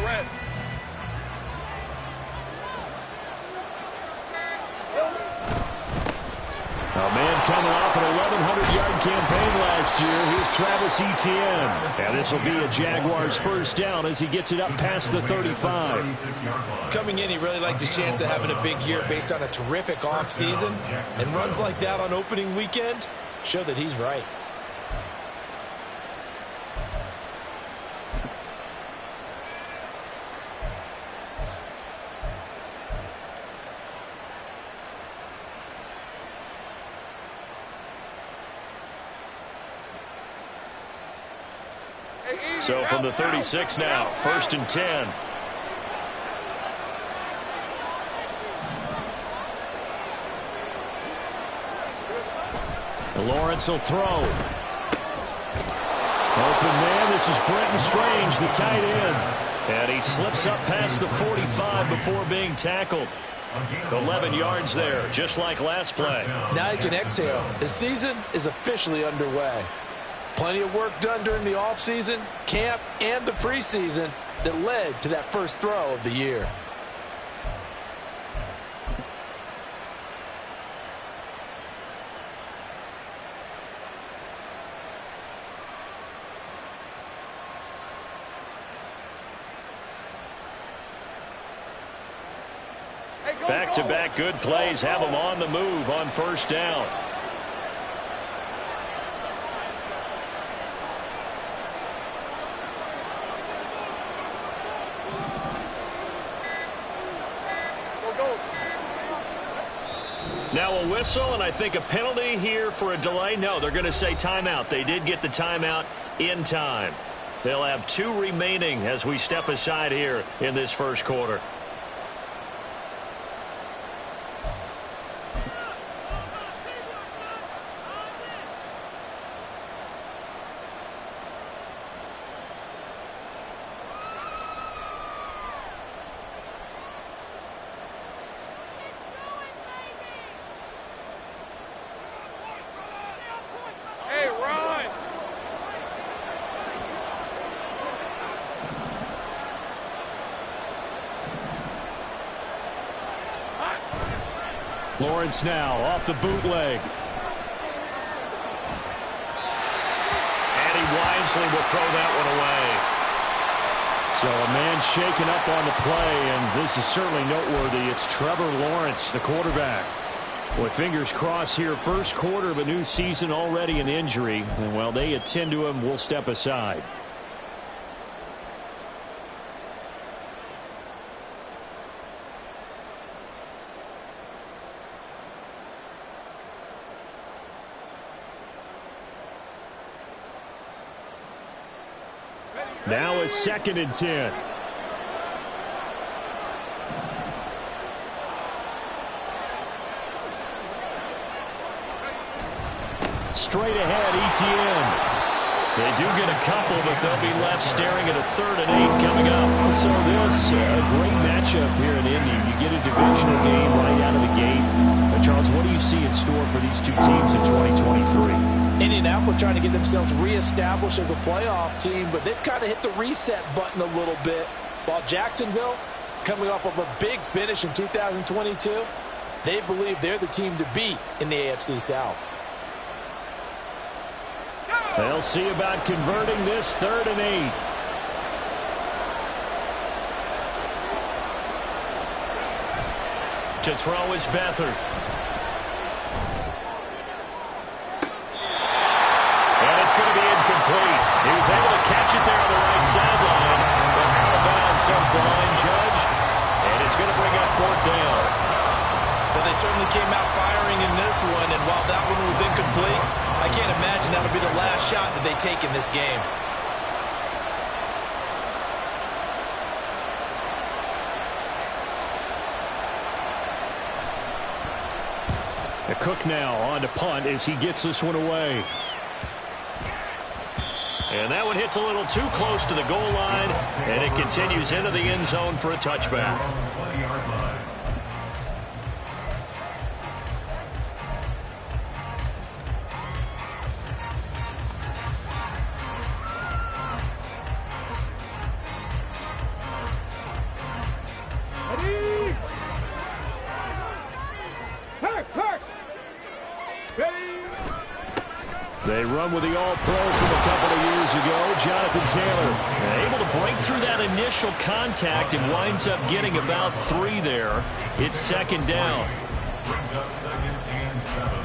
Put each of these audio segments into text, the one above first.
threat. A man coming off an 1,100-yard campaign last year. Here's Travis Etienne. And this will be a Jaguars first down as he gets it up past the 35. Coming in, he really liked his chance of having a big year based on a terrific offseason. And runs like that on opening weekend show that he's right. So from the 36 now, 1st and 10. Lawrence will throw. Open man, this is Brenton Strange, the tight end. And he slips up past the 45 before being tackled. 11 yards there, just like last play. Now he can exhale. The season is officially underway. Plenty of work done during the offseason, camp, and the preseason that led to that first throw of the year. Back-to-back good plays have them on the move on first down. Now a whistle, and I think a penalty here for a delay. No, they're going to say timeout. They did get the timeout in time. They'll have 2 remaining as we step aside here in this first quarter. Lawrence now off the bootleg. And he wisely will throw that one away. So a man shaken up on the play, and this is certainly noteworthy. It's Trevor Lawrence, the quarterback. Boy, fingers crossed here. First quarter of a new season, already an injury. And while they attend to him, we'll step aside. Now is 2nd and 10. Straight ahead, Etienne. They do get a couple, but they'll be left staring at a 3rd and 8 coming up. So this, a great matchup here in Indy. You get a divisional game right out of the gate. But Charles, what do you see in store for these two teams in 2023? Indianapolis trying to get themselves reestablished as a playoff team, but they've kind of hit the reset button a little bit. While Jacksonville, coming off of a big finish in 2022, they believe they're the team to beat in the AFC South. They'll see about converting this 3rd and 8. To throw is Beathard. And it's going to be incomplete. He was able to catch it there on the right sideline, but out of bounds, says the line judge. And it's going to bring up 4th down. Well, they certainly came out firing in this one, and while that one was incomplete, I can't imagine that'll be the last shot that they take in this game. Cook now on to punt as he gets this one away. And that one hits a little too close to the goal line, and it continues into the end zone for a touchback. They run with the All-Pro from a couple of years ago, Jonathan Taylor. Able to break through that initial contact and winds up getting about 3 there. It's second down. Brings up 2nd and 7.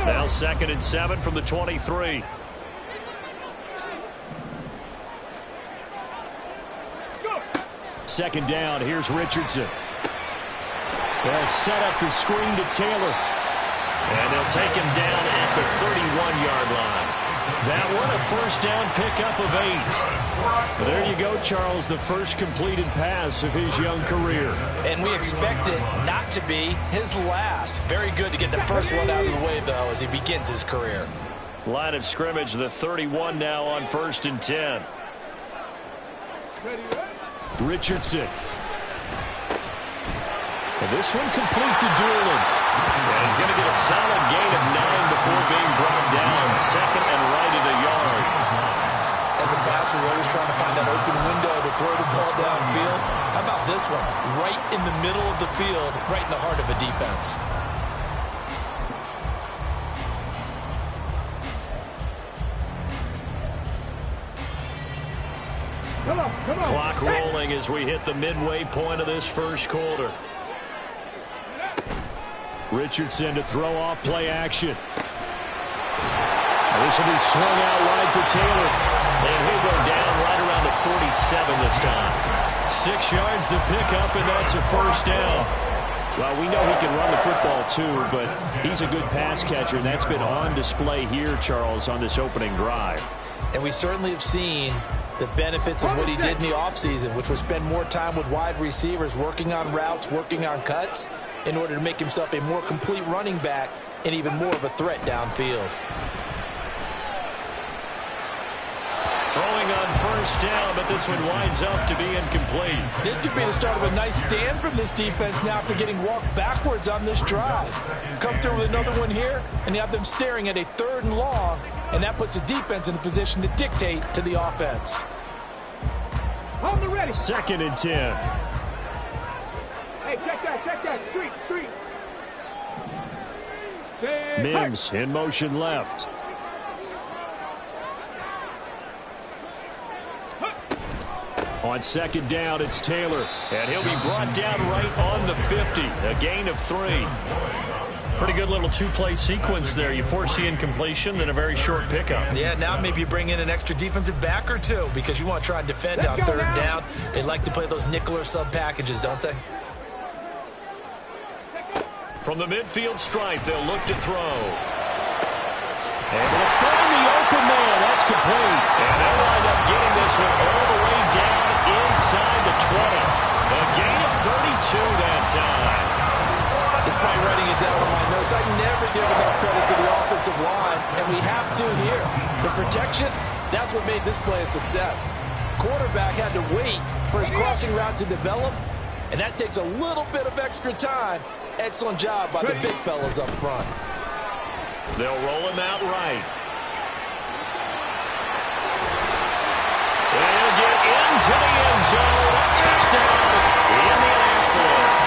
Now 2nd and 7 from the 23. Second down, here's Richardson. They'll set up the screen to Taylor. And they'll take him down at the 31-yard line. That one a first down pickup of 8. There you go, Charles, the first completed pass of his young career. And we expect it not to be his last. Very good to get the first one out of the way, though, as he begins his career. Line of scrimmage, the 31 now on 1st and 10. Richardson. And this one complete to Doolan. And he's going to get a solid gain of 9 before being brought down. 2nd and right of the yard. As a passer, you're always trying to find that open window to throw the ball downfield. How about this one? Right in the middle of the field, right in the heart of a defense. Clock rolling as we hit the midway point of this first quarter. Richardson to throw off play action. This will be swung out wide for Taylor. And he'll go down right around the 47 this time. 6 yards the pickup, and that's a first down. Well, we know he can run the football too, but he's a good pass catcher, and that's been on display here, Charles, on this opening drive. And we certainly have seen the benefits of what he did in the offseason, which was spend more time with wide receivers, working on routes, working on cuts, in order to make himself a more complete running back and even more of a threat downfield. Throwing on first down, but this one winds up to be incomplete. This could be the start of a nice stand from this defense now after getting walked backwards on this drive. Come through with another one here, and you have them staring at a 3rd and long, and that puts the defense in a position to dictate to the offense. On the ready. 2nd and 10. Hey, check that, street. Mims in motion left. On 2nd down, it's Taylor. And he'll be brought down right on the 50. A gain of 3. Pretty good little 2-play sequence there. You force the incompletion, then a very short pickup. Yeah, now maybe you bring in an extra defensive back or two because you want to try and defend on 3rd down. They like to play those nickel or sub packages, don't they? From the midfield stripe, they'll look to throw. Able to find the open man. That's complete. And they'll wind up getting this one all the way down inside the 20. A gain of 32 that time. Despite writing it down on my notes, I never give enough credit to the offensive line, and we have to here. The protection, that's what made this play a success. Quarterback had to wait for his crossing route to develop, and that takes a little bit of extra time. Excellent job by the big fellas up front. They'll roll him out right. And he'll get into the end zone. Touchdown, Indianapolis.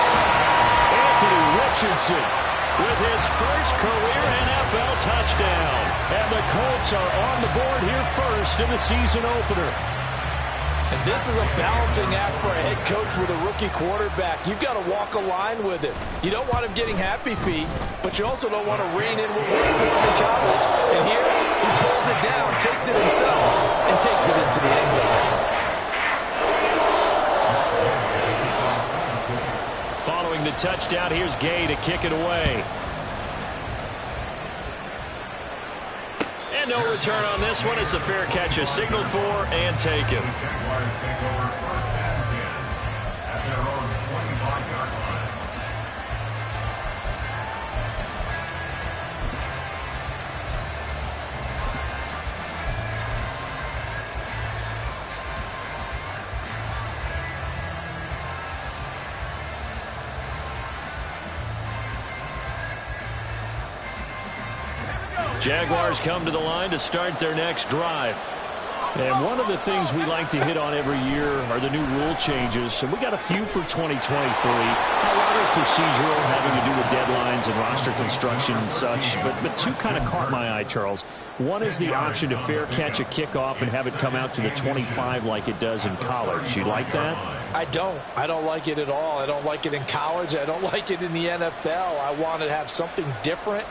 Anthony Richardson With his first career NFL touchdown. And the Colts are on the board here first in the season opener. And this is a balancing act for a head coach with a rookie quarterback. You've got to walk a line with him. You don't want him getting happy feet, but you also don't want to rein in what worked for him in college. And here, he pulls it down, takes it himself, and takes it into the end zone. Following the touchdown, here's Gay to kick it away. And no return on this one. It's a fair catch, a signal for and taken. Jaguars take over 1st and 10 at their own 25-yard line. Jaguars come to the line to start their next drive. And one of the things we like to hit on every year are the new rule changes. And we got a few for 2023. A lot of procedural, having to do with deadlines and roster construction and such. But two kind of caught my eye, Charles. One is the option to fair catch a kickoff and have it come out to the 25 like it does in college. You like that? I don't. I don't like it at all. I don't like it in college. I don't like it in the NFL. I want to have something different.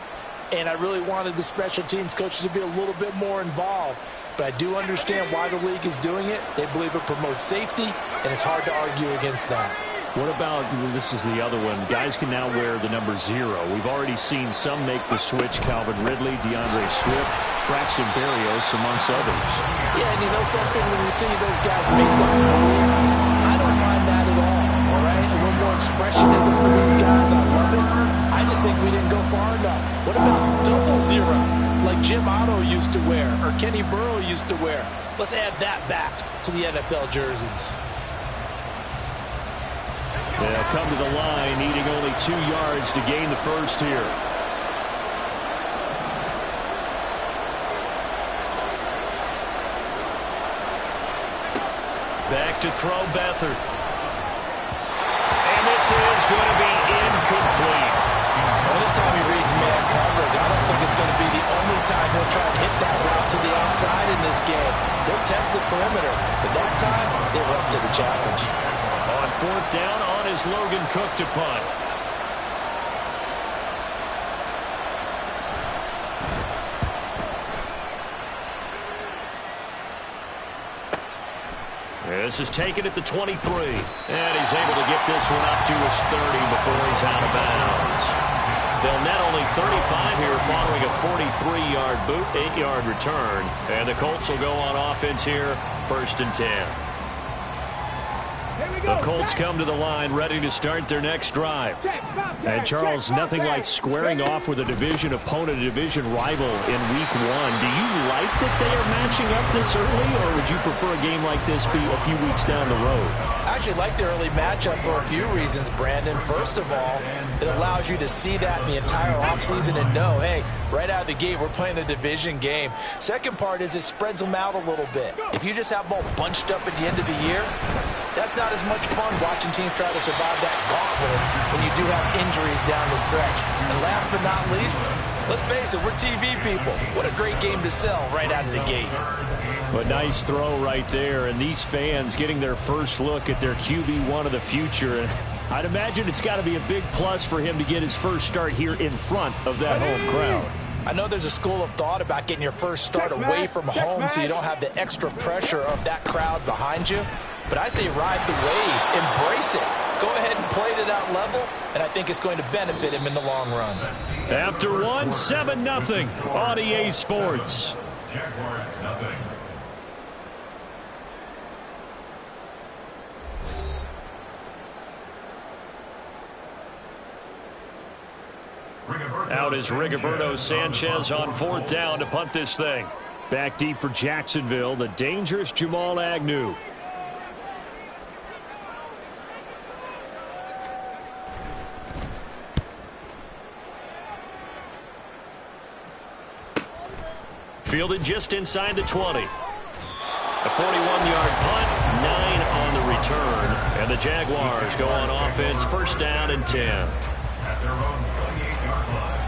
And I really wanted the special teams coaches to be a little bit more involved. But I do understand why the league is doing it. They believe it promotes safety, and it's hard to argue against that. What about, this is the other one, guys can now wear the number 0. We've already seen some make the switch, Calvin Ridley, DeAndre Swift, Braxton Berrios, amongst others. Yeah, and you know something, when you see those guys make that move, I don't mind that at all right? A little more expressionism for these guys. I love it. I just think we didn't go far enough. What about 00? Like Jim Otto used to wear, or Kenny Burrow used to wear. Let's add that back to the NFL jerseys. They'll come to the line, needing only 2 yards to gain the first here. Back to throw, Beathard. And this is going to be incomplete. Anytime he reads man coverage, I don't think it's going to be the only time he'll try to hit that route to the outside in this game. He'll test the perimeter, but that time, they were up to the challenge. On 4th down, on is Logan Cook to punt. This is taken at the 23. And he's able to get this one up to his 30 before he's out of bounds. They'll net only 35 here following a 43-yard boot, 8-yard return. And the Colts will go on offense here, 1st and 10. The Colts come to the line ready to start their next drive. And Charles, nothing like squaring off with a division opponent, a division rival in week 1. Do you like that they are matching up this early, or would you prefer a game like this be a few weeks down the road? I actually like the early matchup for a few reasons, Brandon. First of all, it allows you to see that in the entire offseason and know, hey, right out of the gate, we're playing a division game. Second part is it spreads them out a little bit. If you just have them all bunched up at the end of the year, that's not as much fun watching teams try to survive that gauntlet when you do have injuries down the stretch. And last but not least, let's face it, we're TV people. What a great game to sell right out of the gate. A nice throw right there, and these fans getting their first look at their QB1 of the future. And I'd imagine it's got to be a big plus for him to get his first start here in front of that home crowd. I know there's a school of thought about getting your first start away from home so you don't have the extra pressure of that crowd behind you. But I say ride the wave, embrace it. Go ahead and play to that level, and I think it's going to benefit him in the long run. After 1, 7-0 on EA Sports. Jaguars nothing. Out is Rigoberto Sanchez on 4th down to punt this thing. Back deep for Jacksonville, the dangerous Jamal Agnew. Fielded just inside the 20. A 41-yard punt, 9 on the return. And the Jaguars go on offense, 1st down and 10. At their own 28-yard line.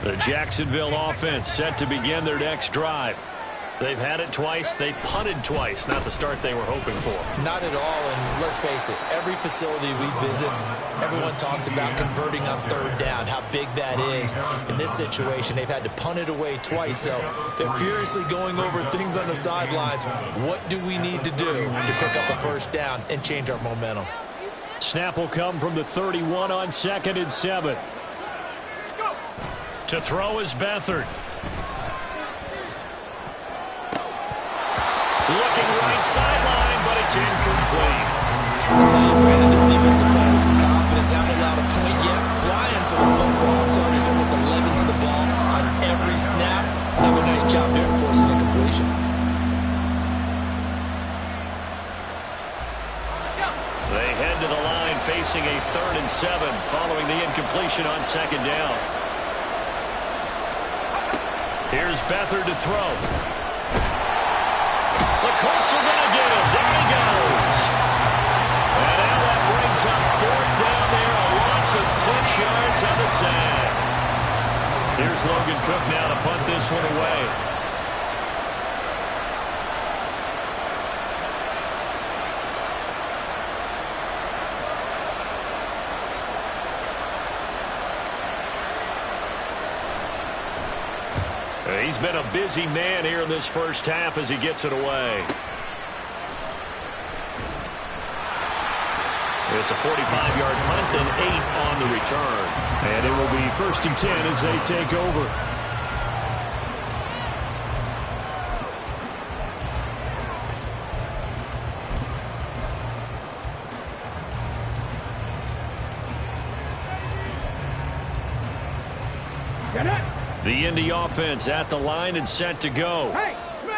The Jacksonville offense set to begin their next drive. They've had it twice. They've punted twice. Not the start they were hoping for. Not at all, and let's face it, every facility we visit, everyone talks about converting on 3rd down, how big that is. In this situation, they've had to punt it away twice, so they're furiously going over things on the sidelines. What do we need to do to pick up a 1st down and change our momentum? Snap will come from the 31 on 2nd and 7. To throw is Beathard. Looking right sideline, but It's incomplete. I'll tell you, Brandon, this defense is playing with some confidence. Haven't allowed a point yet. Flying to the football. I'm telling you, it's almost 11 to the ball on every snap. Another nice job there forcing a completion. They head to the line facing a 3rd and 7 following the incompletion on 2nd down. Here's Beathard to throw. The Colts are going to get him. There he goes. And now that brings up 4th down there. A loss of 6 yards on the sack. Here's Logan Cook now to punt this one away. He's been a busy man here in this first half as he gets it away. It's a 45-yard punt and 8 on the return. And it will be 1st and 10 as they take over. The Indy offense at the line and set to go.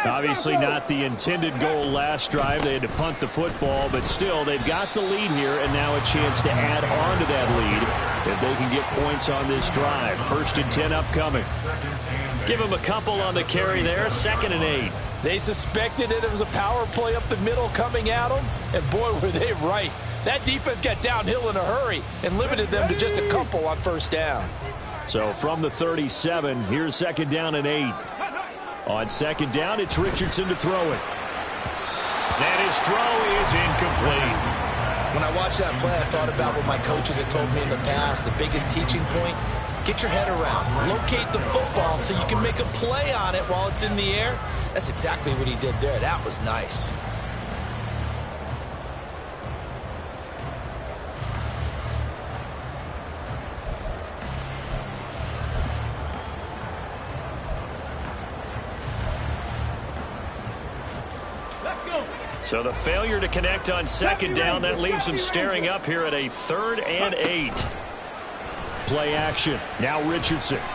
Obviously not the intended goal last drive. They had to punt the football, but still they've got the lead here and now a chance to add on to that lead if they can get points on this drive. 1st and 10 upcoming. Give them a couple on the carry there. 2nd and 8. They suspected it was a power play up the middle coming at them, and boy, were they right. That defense got downhill in a hurry and limited them to just a couple on 1st down. So from the 37, here's 2nd down and 8. On 2nd down, it's Richardson to throw it. And his throw is incomplete. When I watched that play, I thought about what my coaches had told me in the past. The biggest teaching point, get your head around. Locate the football so you can make a play on it while it's in the air. That's exactly what he did there. That was nice. So the failure to connect on 2nd down, that leaves them staring up here at a 3rd and 8. Play action. Now Richardson. And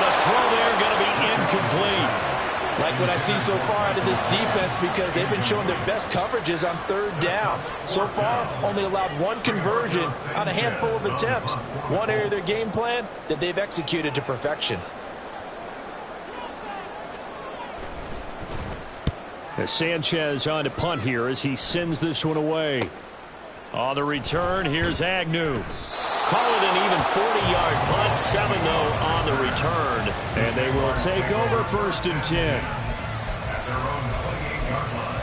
the throw there going to be incomplete. Like what I see so far out of this defense, because they've been showing their best coverages on 3rd down. So far, only allowed 1 conversion on a handful of attempts. One area of their game plan that they've executed to perfection. Sanchez on to punt here as he sends this one away. On the return, here's Agnew. Call it an even 40-yard punt. 7, though, on the return. And they will take over 1st and 10. At their own 28-yard line.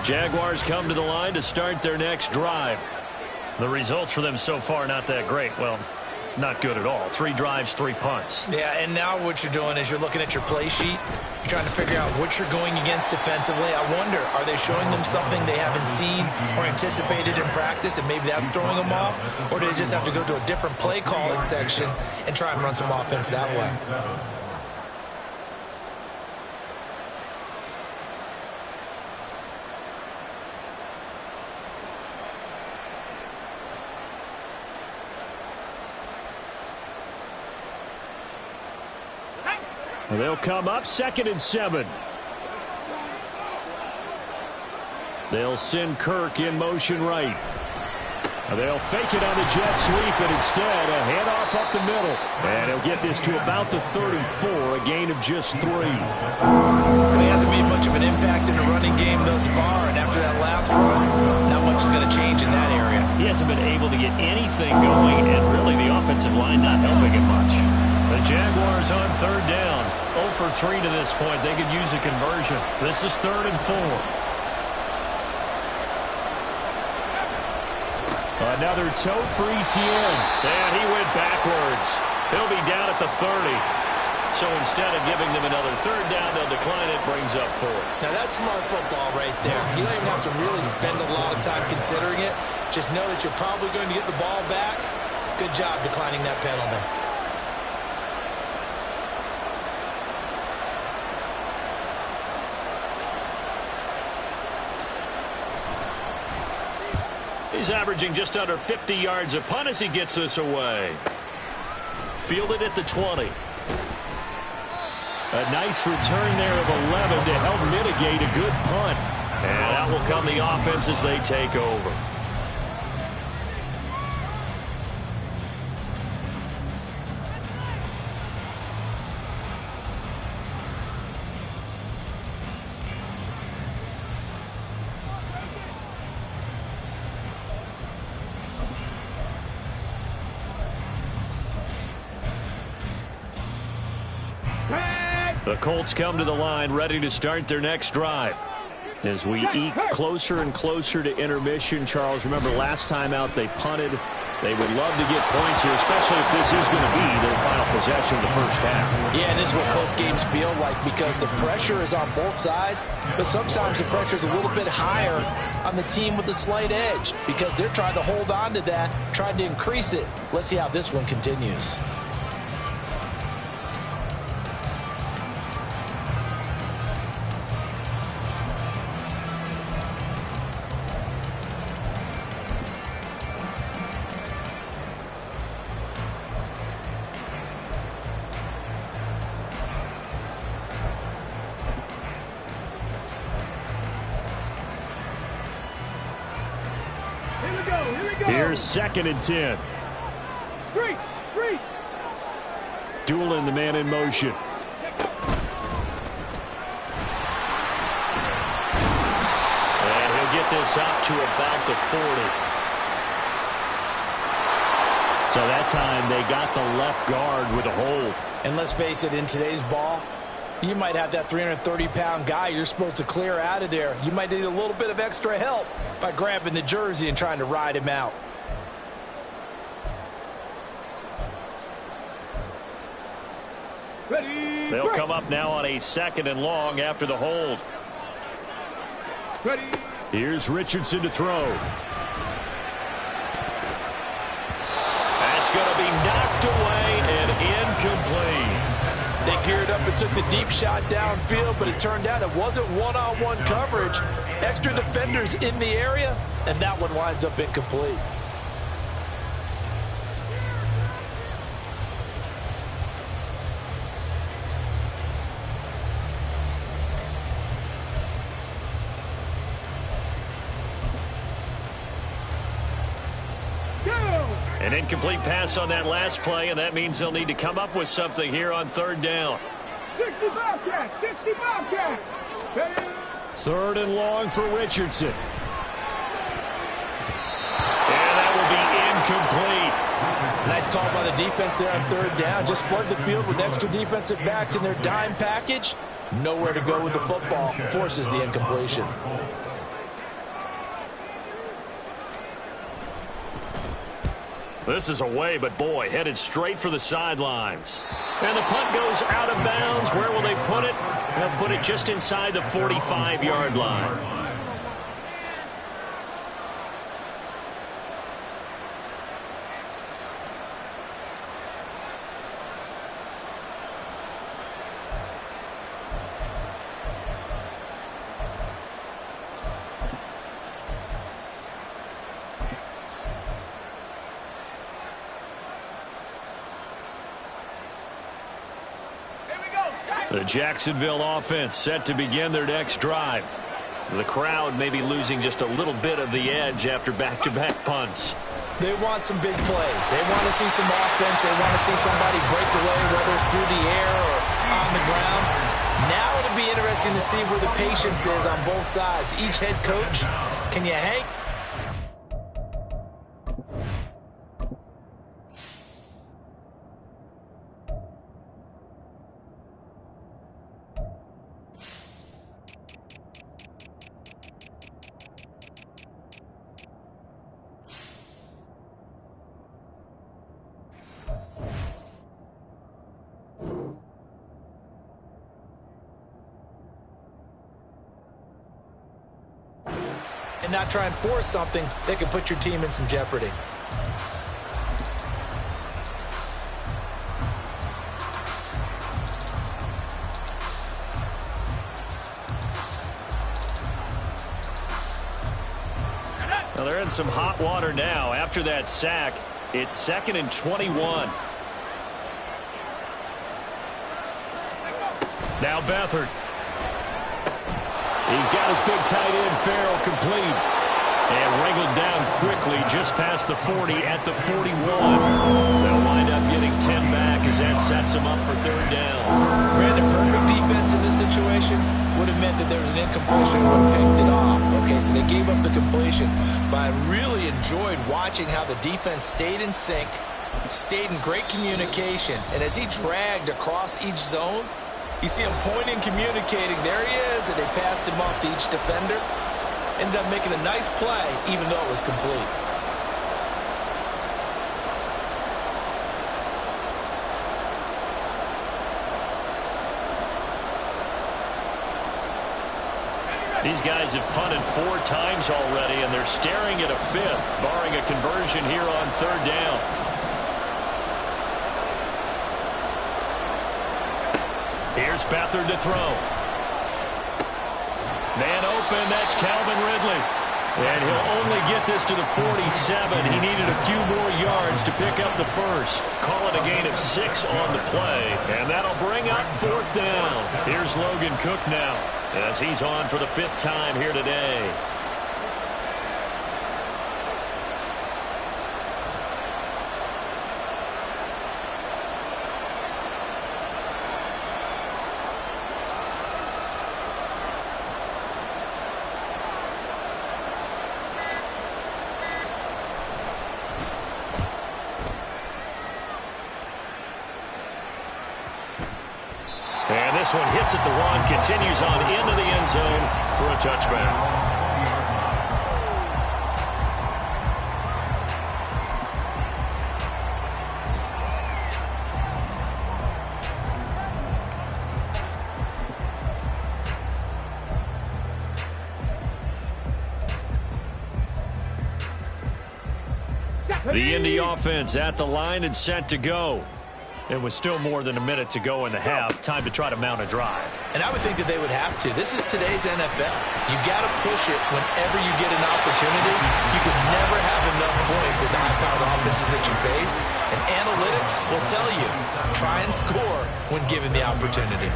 Jaguars come to the line to start their next drive. The results for them so far not that great. Well, not good at all. 3 drives, 3 punts. Yeah, and now what you're doing is you're looking at your play sheet. You're trying to figure out what you're going against defensively. I wonder, are they showing them something they haven't seen or anticipated in practice, and maybe that's throwing them off? Or do they just have to go to a different play calling section and try and run some offense that way? They'll come up 2nd and 7. They'll send Kirk in motion right. They'll fake it on the jet sweep, and instead a handoff up the middle. And he'll get this to about the 34, a gain of just 3. Well, he hasn't made much of an impact in the running game thus far, and after that last run, not much is going to change in that area. He hasn't been able to get anything going, and really the offensive line not helping him much. The Jaguars on 3rd down. 0 for 3 to this point. They could use a conversion. This is 3rd and 4. Another toe for Etienne. And he went backwards. He'll be down at the 30. So instead of giving them another third down, they'll decline it, brings up 4. Now, that's smart football right there. You don't even have to really spend a lot of time considering it. Just know that you're probably going to get the ball back. Good job declining that penalty. He's averaging just under 50 yards a punt as he gets this away. Fielded at the 20. A nice return there of 11 to help mitigate a good punt. And out will come the offense as they take over. The Colts come to the line ready to start their next drive. As we eke closer and closer to intermission, Charles, remember last time out they punted. They would love to get points here, especially if this is going to be their final possession of the first half. Yeah, and this is what close games feel like because the pressure is on both sides, but sometimes the pressure is a little bit higher on the team with the slight edge because they're trying to hold on to that, trying to increase it. Let's see how this one continues. Here's 2nd and 10. Street. Doolin, the man in motion. And he'll get this up to about the 40. So that time they got the left guard with a hold. And let's face it, in today's ball, you might have that 330-pound guy you're supposed to clear out of there. You might need a little bit of extra help by grabbing the jersey and trying to ride him out. Ready. They'll come up now on a 2nd and long after the hold. Ready. Here's Richardson to throw. That's going to be knocked away and incomplete. They geared up and took the deep shot downfield, but it turned out it wasn't one-on-one coverage. Extra defenders in the area, and that one winds up incomplete. An incomplete pass on that last play, and that means they'll need to come up with something here on 3rd down. 60 Bobcats. 60 Bobcats. Ready. 3rd and long for Richardson. And that will be incomplete. Nice call by the defense there on 3rd down. Just flood the field with extra defensive backs in their dime package. Nowhere to go with the football. Forces the incompletion. This is away, but boy, headed straight for the sidelines. And the punt goes out of bounds. Where will they put it? They'll put it just inside the 45-yard line. The Jacksonville offense set to begin their next drive. The crowd may be losing just a little bit of the edge after back-to-back punts. They want some big plays. They want to see some offense. They want to see somebody break away, whether it's through the air or on the ground. Now it'll be interesting to see where the patience is on both sides. Each head coach, can you hang? not try and force something that could put your team in some jeopardy. Well, they're in some hot water now. After that sack, it's 2nd and 21. Now Beathard. He's got his big tight end, Farrell, complete. And wrangled down quickly just past the 40 at the 41. They'll wind up getting 10 back as that sets them up for 3rd down. Brandon, perfect defense in this situation would have meant that there was an incompletion and would have picked it off. Okay, so they gave up the completion. But I really enjoyed watching how the defense stayed in sync, stayed in great communication. And as he dragged across each zone, you see him pointing, communicating. There he is, and they passed him off to each defender. Ended up making a nice play, even though it was complete. These guys have punted 4 times already, and they're staring at a 5th, barring a conversion here on 3rd down. Here's Beathard to throw. Man open, that's Calvin Ridley. And he'll only get this to the 47. He needed a few more yards to pick up the first. Call it a gain of 6 on the play. And that'll bring up 4th down. Here's Logan Cook now, as he's on for the 5th time here today. And this one hits at the 1, continues on into the end zone for a touchback. The Indy offense at the line and set to go. It was still more than a minute to go in the half. Time to try to mount a drive. And I would think that they would have to. This is today's NFL. You got to push it whenever you get an opportunity. You can never have enough points with the high-powered offenses that you face. And analytics will tell you, try and score when given the opportunity.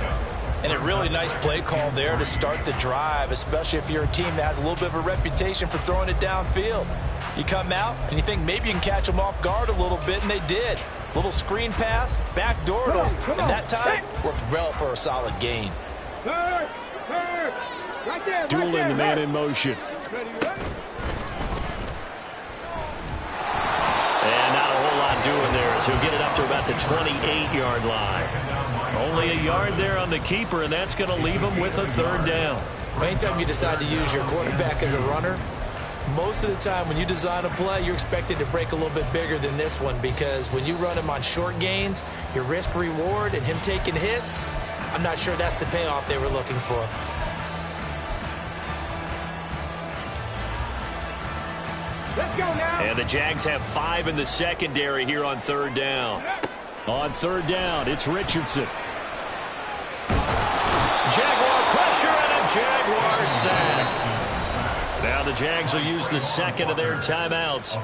And a really nice play call there to start the drive, especially if you're a team that has a little bit of a reputation for throwing it downfield. You come out and you think maybe you can catch them off guard a little bit, and they did. Little screen pass, backdoored them, and that time worked well for a solid gain. Right there, Dueling the man in motion. And not a whole lot doing there as he'll get it up to about the 28-yard line. Only a yard there on the keeper, and that's going to leave him with a 3rd down. Anytime you decide to use your quarterback as a runner, most of the time when you design a play, you're expected to break a little bit bigger than this one, because when you run him on short gains, your risk-reward and him taking hits, I'm not sure that's the payoff they were looking for. Let's go now. And the Jags have 5 in the secondary here on 3rd down. On 3rd down, it's Richardson. Jaguar pressure and a Jaguar sack. Now the Jags will use the 2nd of their timeouts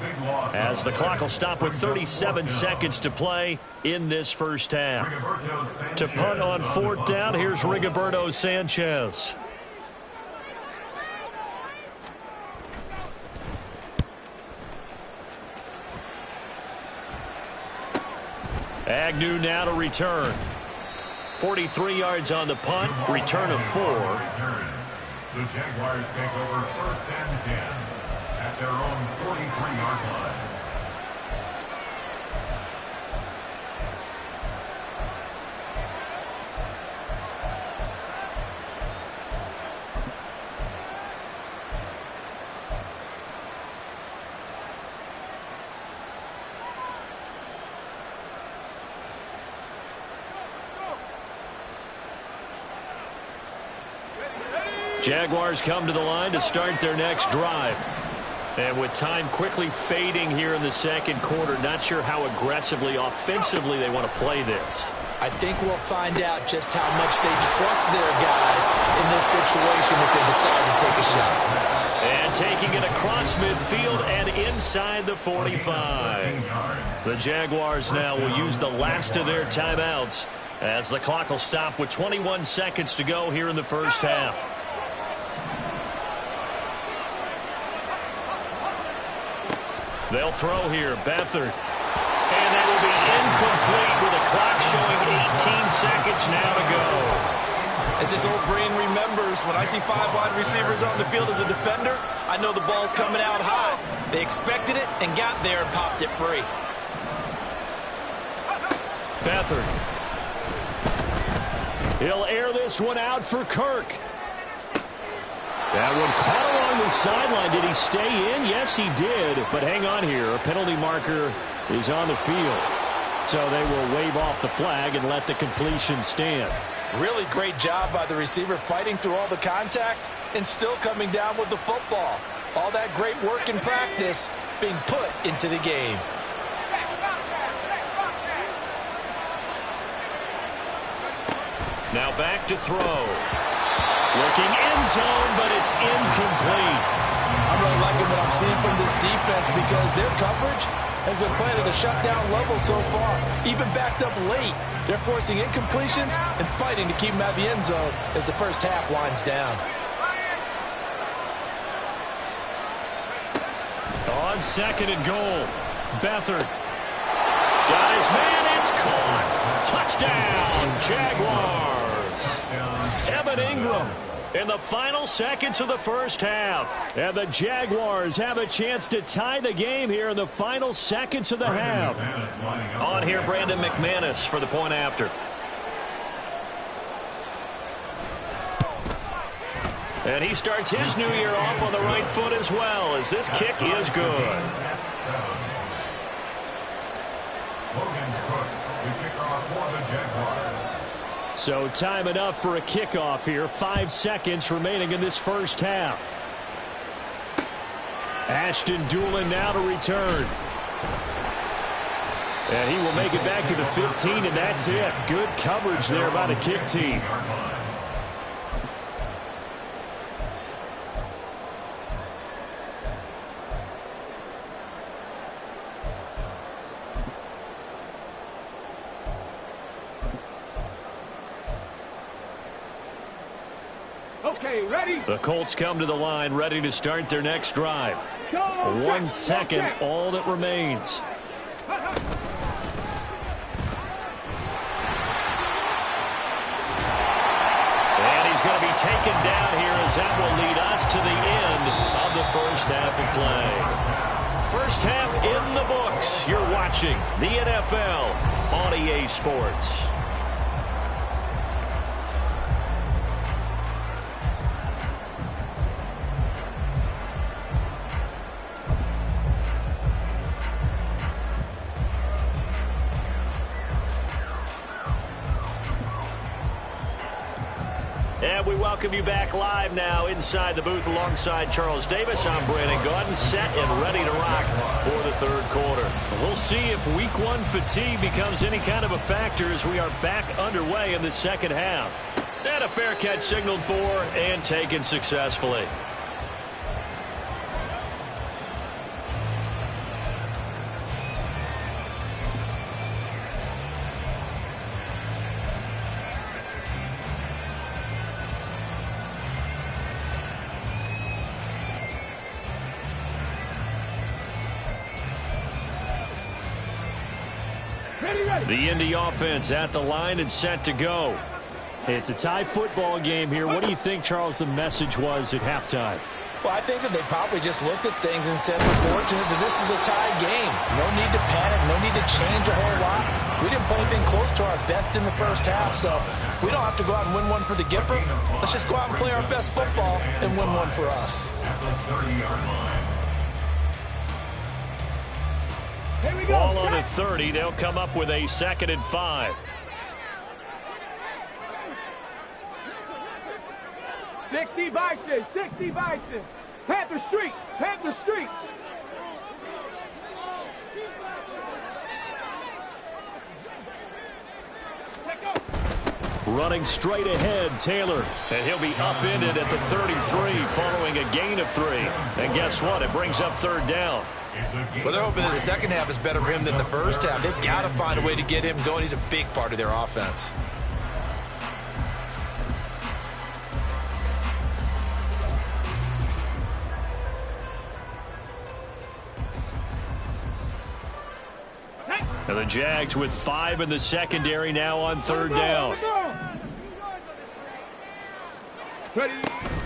as the clock will stop with 37 seconds to play in this first half. To punt on 4th down, here's Rigoberto Sanchez. Agnew now to return. 43 yards on the punt, return of 4. The Jaguars take over 1st and 10 at their own 43-yard line. Jaguars come to the line to start their next drive. And with time quickly fading here in the second quarter, not sure how aggressively, offensively they want to play this. I think we'll find out just how much they trust their guys in this situation if they decide to take a shot. And taking it across midfield and inside the 45. The Jaguars now will use the last of their timeouts as the clock will stop with 21 seconds to go here in the first half. They'll throw here. Beathard. And that will be incomplete with the clock showing 18 seconds now to go. As this old brain remembers, when I see 5 wide receivers on the field as a defender, I know the ball's coming out high. They expected it and got there and popped it free. Beathard. He'll air this one out for Kirk. That one caught along the sideline. Did he stay in? Yes, he did. But hang on here. A penalty marker is on the field. So they will wave off the flag and let the completion stand. Really great job by the receiver fighting through all the contact and still coming down with the football. All that great work in practice being put into the game. Now back to throw. Looking end zone, but it's incomplete. I'm really liking what I'm seeing from this defense because their coverage has been playing at a shutdown level so far. Even backed up late, they're forcing incompletions and fighting to keep them out of the end zone as the first half winds down. On second and goal, Beathard. Got his man, it's caught. Touchdown, Jaguars. Evan Ingram in the final seconds of the first half. And the Jaguars have a chance to tie the game here in the final seconds of the half. On here, Brandon McManus for the point after. And he starts his new year off on the right foot as well, as this kick is good. So time enough for a kickoff here. 5 seconds remaining in this first half. Ashton Dulin now to return. And he will make it back to the 15, and that's it. Good coverage there by the kick team. Okay, ready? The Colts come to the line, ready to start their next drive. Go, 1 second, all that remains. And he's going to be taken down here as that will lead us to the end of the first half of play. First half in the books. You're watching the NFL on EA Sports. And we welcome you back live now inside the booth alongside Charles Davis. I'm Brandon Gaudin, set and ready to rock for the third quarter. We'll see if week one fatigue becomes any kind of a factor as we are back underway in the second half. And a fair catch signaled for and taken successfully. The Indy offense at the line and set to go. It's a tie football game here. What do you think, Charles, the message was at halftime? Well, I think that they probably just looked at things and said, we're fortunate that this is a tie game. No need to panic, no need to change a whole lot. We didn't play anything close to our best in the first half, so we don't have to go out and win one for the Gipper. Let's just go out and play our best football and win one for us. Ball on the 30. They'll come up with a 2nd and 5. 60 Vices, 60 Vices. Panther Street, Panther Street. Running straight ahead, Taylor. And he'll be upended at the 33 following a gain of 3. And guess what? It brings up third down. Well, they're hoping that the second half is better for him than the first half. They've got to find a way to get him going. He's a big part of their offense. And the Jags with 5 in the secondary now on third down.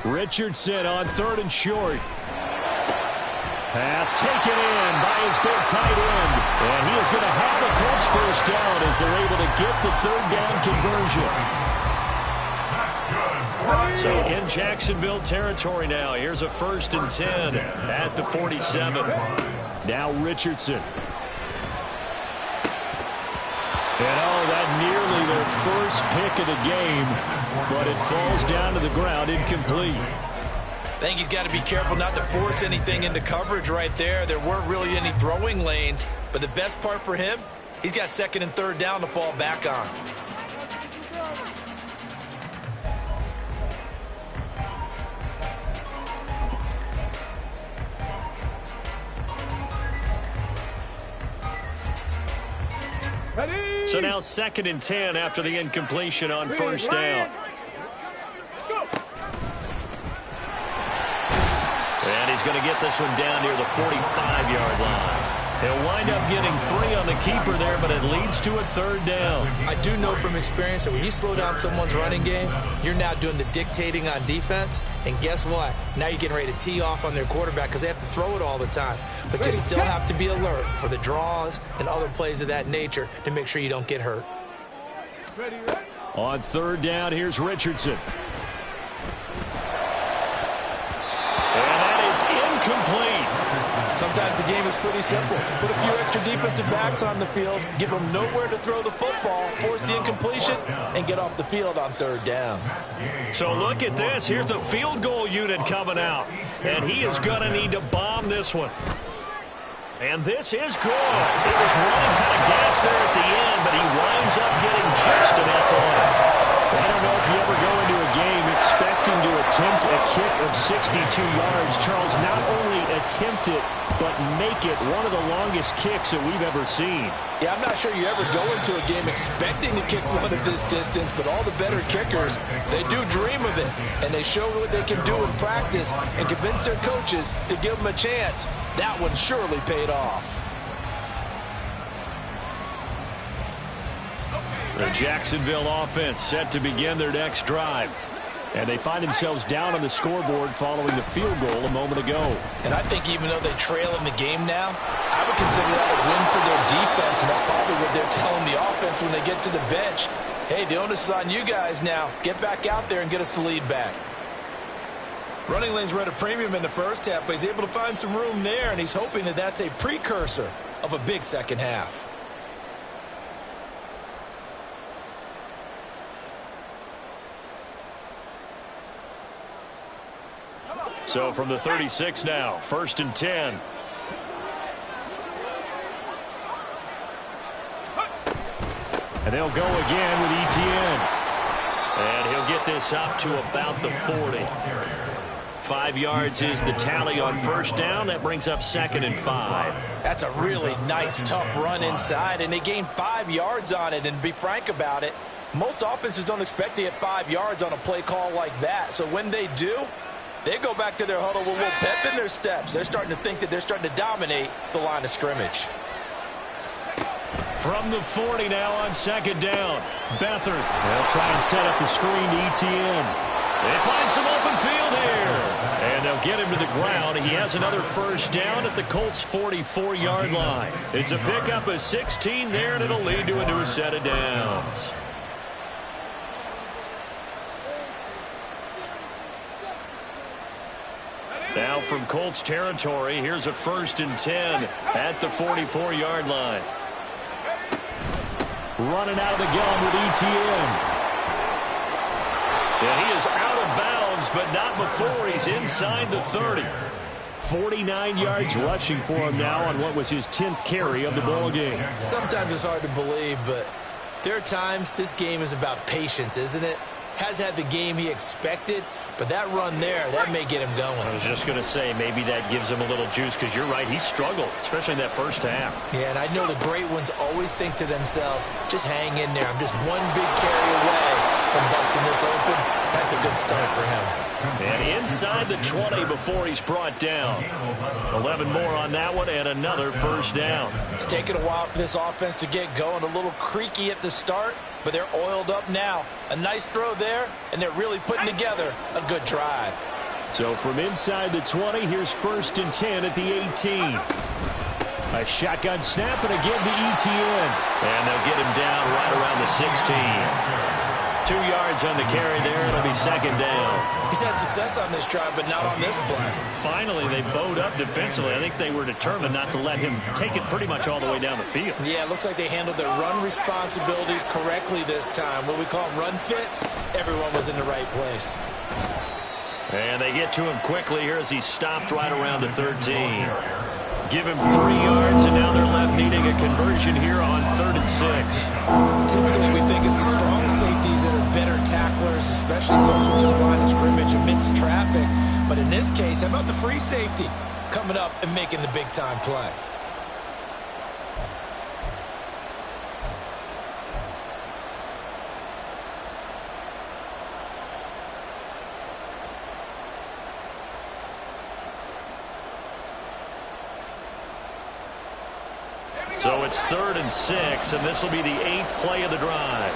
Richardson on 3rd and short. Pass taken in by his big tight end. And he is going to have the Colts first down as they're able to get the third down conversion. So in Jacksonville territory now. Here's a 1st and 10 at the 47. Now Richardson. And that nearly their first pick of the game, but it falls down to the ground incomplete. I think he's got to be careful not to force anything into coverage right there. There weren't really any throwing lanes, but the best part for him, he's got 2nd and 3rd down to fall back on. So now 2nd and 10 after the incompletion on first down. And he's going to get this one down near the 45-yard line. He'll wind up getting 3 on the keeper there, but it leads to a 3rd down. I do know from experience that when you slow down someone's running game, you're now doing the dictating on defense. And guess what? Now you're getting ready to tee off on their quarterback because they have to throw it all the time. But you still have to be alert for the draws and other plays of that nature to make sure you don't get hurt. On 3rd down, here's Richardson. And that is incomplete. Sometimes the game is pretty simple. Put a few extra defensive backs on the field, give them nowhere to throw the football, force the incompletion, and get off the field on 3rd down. So look at this. Here's the field goal unit coming out. And he is going to need to bomb this one. And this is good. It was running out of gas there at the end, but he winds up getting just enough on it. I don't know if you ever go into a game expecting to attempt a kick of 62 yards. Charles, not only attempt it, but make it one of the longest kicks that we've ever seen. Yeah, I'm not sure you ever go into a game expecting to kick one of this distance, but all the better kickers, they do dream of it, and they show what they can do in practice and convince their coaches to give them a chance. That one surely paid off. The Jacksonville offense set to begin their next drive. And they find themselves down on the scoreboard following the field goal a moment ago. And I think even though they trail in the game now, I would consider that a win for their defense, and that's probably what they're telling the offense when they get to the bench. Hey, the onus is on you guys now. Get back out there and get us the lead back. Running lanes were at a premium in the first half, but he's able to find some room there, and he's hoping that that's a precursor of a big second half. So from the 36 now, 1st and 10. And they'll go again with Etienne. And he'll get this up to about the 40. 5 yards is the tally on first down. That brings up 2nd and 5. That's a really nice, tough run inside, and they gained 5 yards on it. And to be frank about it, most offenses don't expect to get 5 yards on a play call like that. So when they do, they go back to their huddle with a little pep in their steps. They're starting to think that they're starting to dominate the line of scrimmage. From the 40 now on 2nd down. Beathard. They'll try and set up the screen to Etienne. They find some open field here. And they'll get him to the ground. He has another first down at the Colts' 44-yard line. It's a pickup of 16 there, and it'll lead to a new set of downs. Now from Colts territory, here's a 1st and 10 at the 44-yard line. Running out of the gun with Etienne. And he is out of bounds moves, but not before he's inside the 30. 49 yards rushing for him now on what was his 10th carry of the ball game. Sometimes it's hard to believe, but there are times this game is about patience, isn't it? Has had the game he expected, but that run there, that may get him going. I was just going to say, maybe that gives him a little juice, because you're right, he struggled, especially in that first half. Yeah, and I know the great ones always think to themselves, just hang in there. I'm just one big carry away from busting this open. That's a good start for him. And inside the 20 before he's brought down. 11 more on that one, and another first down. It's taken a while for this offense to get going. A little creaky at the start, but they're oiled up now. A nice throw there, and they're really putting together a good drive. So from inside the 20, here's 1st and 10 at the 18. A shotgun snap, and again to Etienne. And they'll get him down right around the 16. 2 yards on the carry there. It'll be 2nd down. He's had success on this drive, but not on this play. Finally, they bowed up defensively. I think they were determined not to let him take it pretty much all the way down the field. Yeah, it looks like they handled their run responsibilities correctly this time. What we call them run fits, everyone was in the right place. And they get to him quickly here as he stopped right around the 13. Give him 3 yards, and now they're left needing a conversion here on 3rd and 6. Typically, we think it's the strong safeties that are better tacklers, especially closer to the line of scrimmage amidst traffic. But in this case, how about the free safety coming up and making the big-time play? So it's 3rd and 6, and this will be the 8th play of the drive.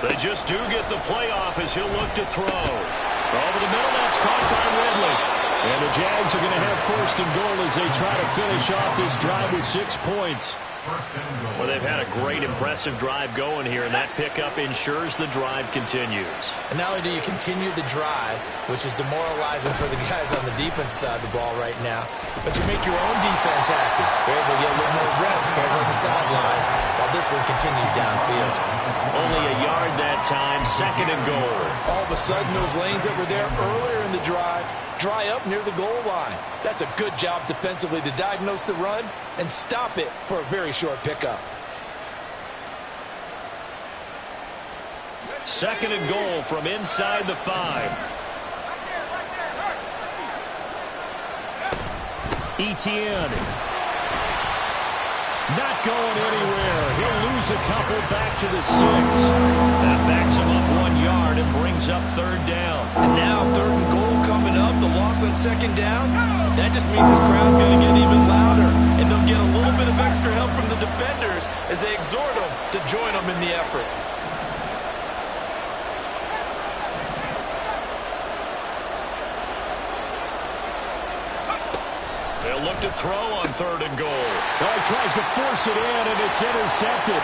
They just do get the play off as he'll look to throw. Over the middle, that's caught by Ridley. And the Jags are going to have 1st and goal as they try to finish off this drive with 6 points. Well, they've had a great, impressive drive going here, and that pickup ensures the drive continues. And not only do you continue the drive, which is demoralizing for the guys on the defense side of the ball right now, but you make your own defense happy. They're able to get a little more rest over on the sidelines while this one continues downfield. Only a yard that time, 2nd and goal. All of a sudden, those lanes that were there earlier in the drive dry up near the goal line. That's a good job defensively to diagnose the run and stop it for a very short pickup. 2nd and goal from inside the 5. Etienne. Not going anywhere. He'll lose a couple back to the 6. That backs him up 1 yard and brings up 3rd down. And now 3rd and goal coming up. The loss on 2nd down. That just means this crowd's going to get even louder. And they'll get a little bit of extra help from the defenders as they exhort them to join them in the effort. They'll look to throw on 3rd and goal. Well, he tries to force it in, and it's intercepted.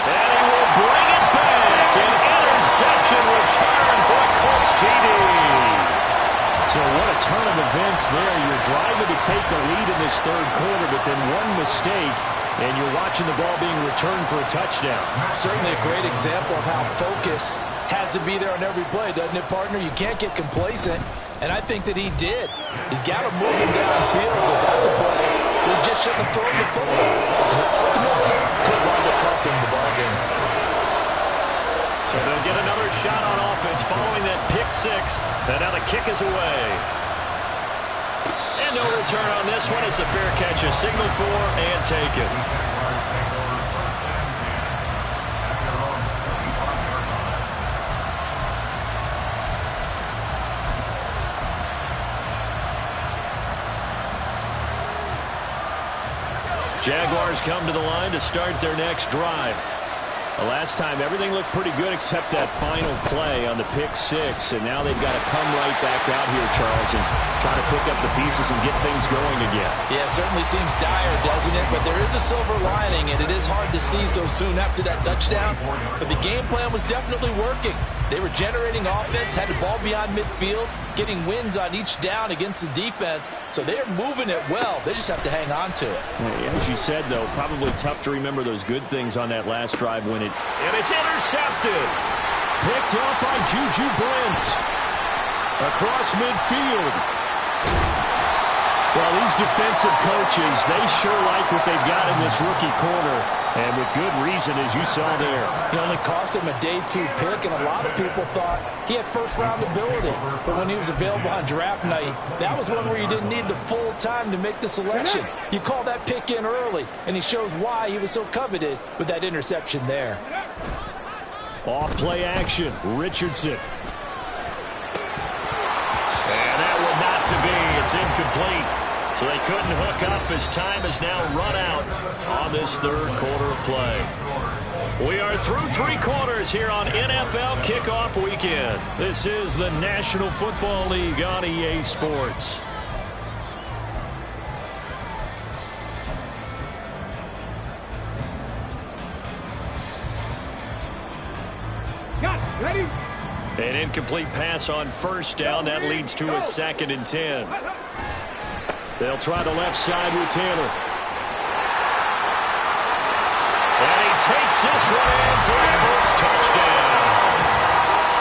And he will bring it back. An interception return for a Colts TD. So what a turn of events there. You're driving to take the lead in this 3rd quarter, but then one mistake, and you're watching the ball being returned for a touchdown. Certainly a great example of how focus has to be there on every play, doesn't it, partner? You can't get complacent, and I think that he did. He's got to move him downfield, but that's a play. He just shouldn't have thrown the football. And ultimately, could wind up costing him the ball game. So they'll get another shot on offense following that pick 6. And now the kick is away. And no return on this one. It's a fair catch, a signal for and taken. Jaguars come to the line to start their next drive. The last time, everything looked pretty good except that final play on the pick 6, and now they've got to come right back out here, Charles, and trying to pick up the pieces and get things going again. Yeah, it certainly seems dire, doesn't it? But there is a silver lining, and it is hard to see so soon after that touchdown. But the game plan was definitely working. They were generating offense, had the ball beyond midfield, getting wins on each down against the defense. So they're moving it well. They just have to hang on to it. As you said, though, probably tough to remember those good things on that last drive when it... And it's intercepted. Picked off by Juju Brents. Across midfield. Well, these defensive coaches, they sure like what they've got in this rookie corner. And with good reason, as you saw there. It only cost him a day 2 pick, and a lot of people thought he had first-round ability. But when he was available on draft night, that was one where you didn't need the full time to make the selection. You call that pick in early, and he shows why he was so coveted with that interception there. Off-play action, Richardson. And that one not to be. It's incomplete. So they couldn't hook up as time has now run out on this third quarter of play. We are through 3 quarters here on NFL Kickoff Weekend. This is the National Football League on EA Sports. Ready? An incomplete pass on first down. That leads to a 2nd and 10. They'll try the left side with Taylor. And he takes this one in for a Colts touchdown.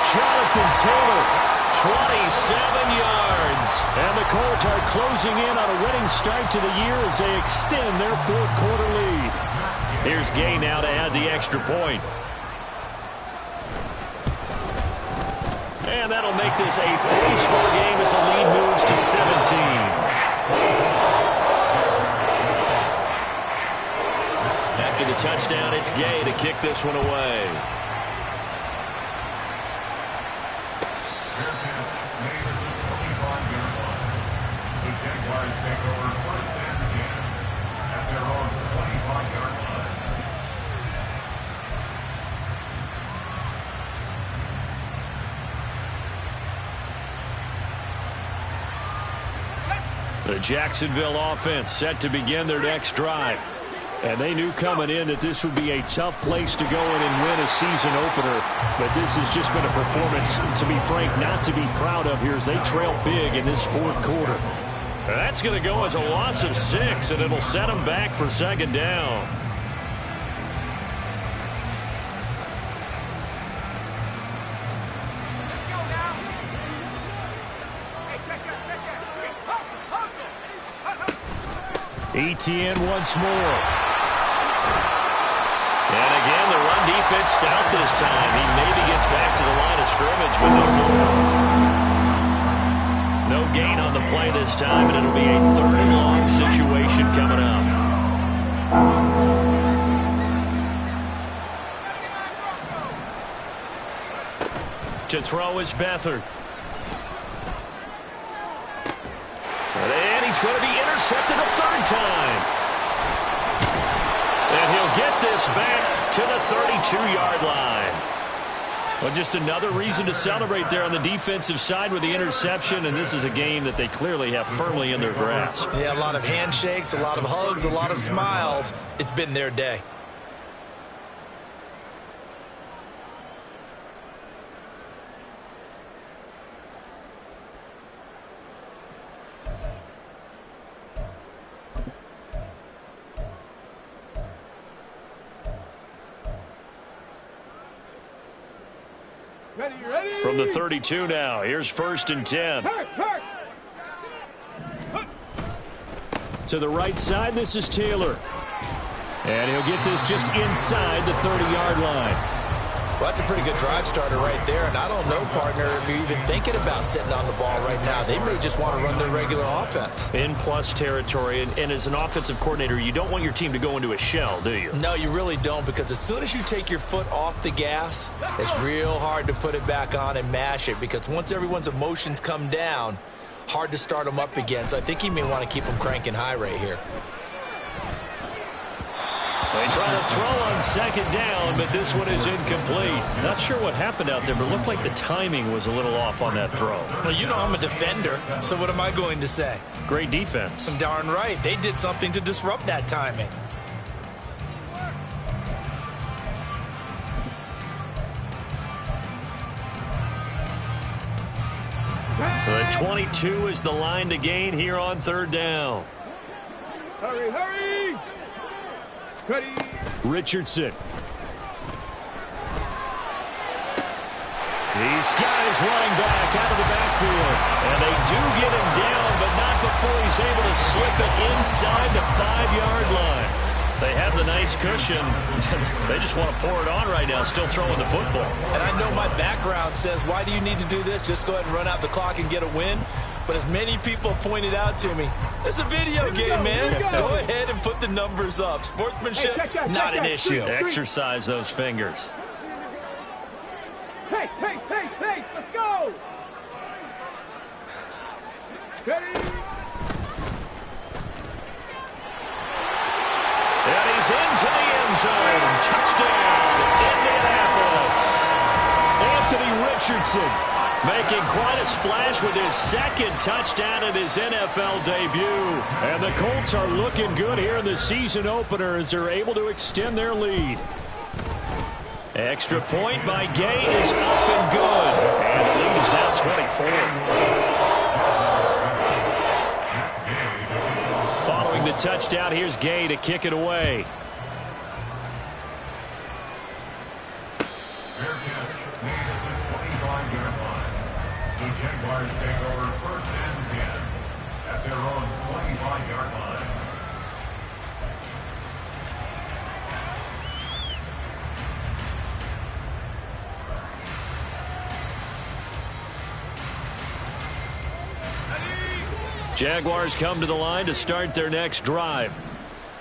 Jonathan Taylor, 27 yards. And the Colts are closing in on a winning start to the year as they extend their 4th quarter lead. Here's Gay now to add the extra point. And that'll make this a 3-score game as the lead moves to 17. After the touchdown, it's Gay to kick this one away. Fair catch made at the 25-yard line. The Jaguars take over 1st and 10 at their own 25-yard line. The Jacksonville offense set to begin their next drive. And they knew coming in that this would be a tough place to go in and win a season opener. But this has just been a performance, to be frank, not to be proud of here as they trail big in this 4th quarter. That's going to go as a loss of 6, and it'll set them back for 2nd down. Etienne once more. And again, the run defense stout this time. He maybe gets back to the line of scrimmage, but no gain on the play this time, and it'll be a 3rd and long situation coming up. To throw is Beathard. And he's going to be intercepted a 3rd time. And he'll get this back to the 32-yard line. Well, just another reason to celebrate there on the defensive side with the interception, and this is a game that they clearly have firmly in their grasp. Yeah, a lot of handshakes, a lot of hugs, a lot of smiles. It's been their day. Ready? From the 32 now, here's 1st and 10. To the right side, this is Taylor. And he'll get this just inside the 30-yard line. Well, that's a pretty good drive starter right there. And I don't know, partner, if you're even thinking about sitting on the ball right now. They may just want to run their regular offense. In plus territory. And as an offensive coordinator, you don't want your team to go into a shell, do you? No, you really don't, because as soon as you take your foot off the gas, it's real hard to put it back on and mash it, because once everyone's emotions come down, hard to start them up again. So I think he may want to keep them cranking high right here. They Trying to throw on second down, but this one is incomplete. Not sure what happened out there, but it looked like the timing was a little off on that throw. Well, you know I'm a defender, so what am I going to say? Great defense. Darn right. They did something to disrupt that timing. The 22 is the line to gain here on third down. Hurry, hurry! Ready? Richardson. These guys running back out of the backfield. And they do get him down, but not before he's able to slip it inside the 5-yard line. They have the nice cushion. They just want to pour it on right now, still throwing the football. And I know my background says, why do you need to do this? Just go ahead and run out the clock and get a win. But as many people pointed out to me, it's a video game, man. Go ahead and put the numbers up. Sportsmanship, not an issue. Exercise those fingers. Hey, hey, hey, hey, let's go! Ready? And he's into the end zone. Touchdown, Indianapolis. Anthony Richardson making quite a splash with his second touchdown in his NFL debut. And the Colts are looking good here in the season opener as they're able to extend their lead. Extra point by Gay is up and good. And the lead is now 24. Following the touchdown, here's Gay to kick it away. Fair catch made at the 25-yard line. The Jaguars take over first and 10 at their own 25-yard line. Jaguars come to the line to start their next drive.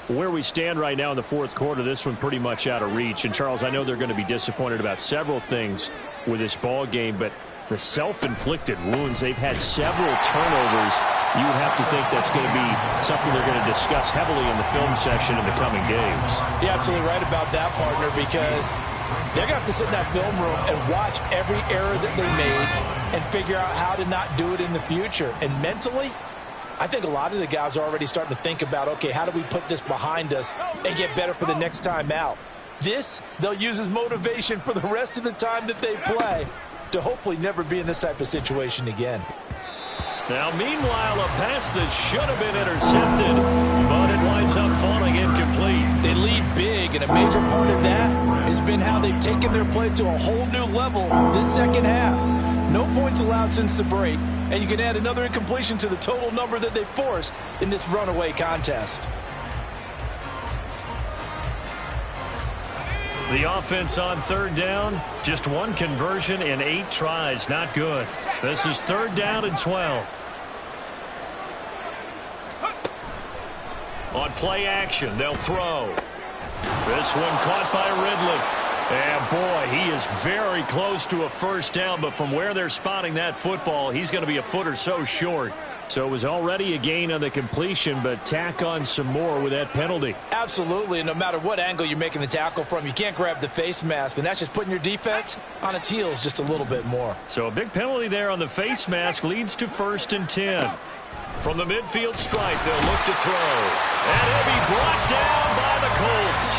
Where we stand right now in the fourth quarter, this one pretty much out of reach. And, Charles, I know they're going to be disappointed about several things with this ball game, but the self-inflicted wounds, they've had several turnovers. You would have to think that's going to be something they're going to discuss heavily in the film section in the coming games. You're absolutely right about that, partner, because they're going to have to sit in that film room and watch every error that they made and figure out how to not do it in the future. And mentally, I think a lot of the guys are already starting to think about, okay, how do we put this behind us and get better for the next time out? This, they'll use as motivation for the rest of the time that they play to hopefully never be in this type of situation again. Now, meanwhile, a pass that should have been intercepted, but it winds up falling incomplete. They lead big, and a major part of that has been how they've taken their play to a whole new level this second half. No points allowed since the break, and you can add another incompletion to the total number that they forced in this runaway contest. The offense on third down, just one conversion in 8 tries. Not good. This is third down and 12. On play action, they'll throw. This one caught by Ridley. And, boy, he is very close to a first down, but from where they're spotting that football, he's going to be a foot or so short. So it was already a gain on the completion, but tack on some more with that penalty. Absolutely, and no matter what angle you're making the tackle from, you can't grab the face mask, and that's just putting your defense on its heels just a little bit more. So a big penalty there on the face mask leads to first and 10. From the midfield stripe, they'll look to throw. And he'll be brought down by the Colts.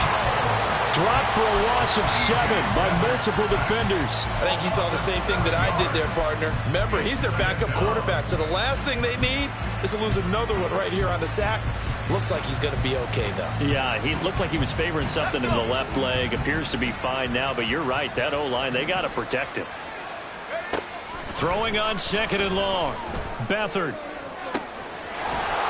Dropped for a loss of 7 by multiple defenders. I think you saw the same thing that I did there, partner. Remember, he's their backup quarterback, so the last thing they need is to lose another one right here on the sack. Looks like he's going to be okay, though. Yeah, he looked like he was favoring something in the left leg. Appears to be fine now, but you're right. That O-line, they got to protect him. Throwing on second and long. Beathard.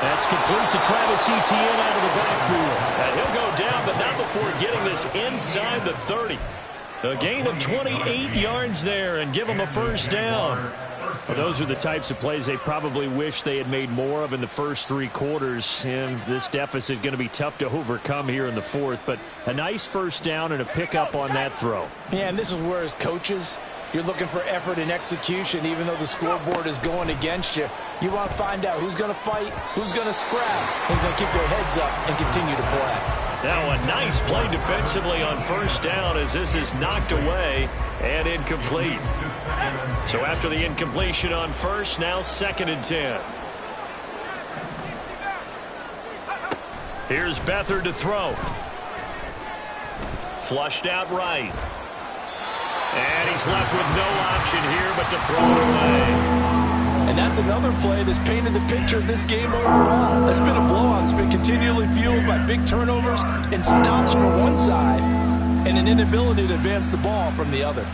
That's complete to Travis Etienne out of the backfield. And he'll go down, but not before getting this inside the 30. A gain of 28 yards there and give him a first down. Well, those are the types of plays they probably wish they had made more of in the first 3 quarters. And this deficit going to be tough to overcome here in the fourth. But a nice first down and a pickup on that throw. Yeah, and this is where as coaches, you're looking for effort and execution, even though the scoreboard is going against you. You want to find out who's going to fight, who's going to scrap, who's going to keep their heads up and continue to play. Now a nice play defensively on first down as this is knocked away and incomplete. So after the incompletion on first, now 2nd and 10. Here's Beathard to throw. Flushed out right. And he's left with no option here but to throw it away. And that's another play that's painted the picture of this game overall. It's been a blowout. It's been continually fueled by big turnovers and stops from one side and an inability to advance the ball from the other.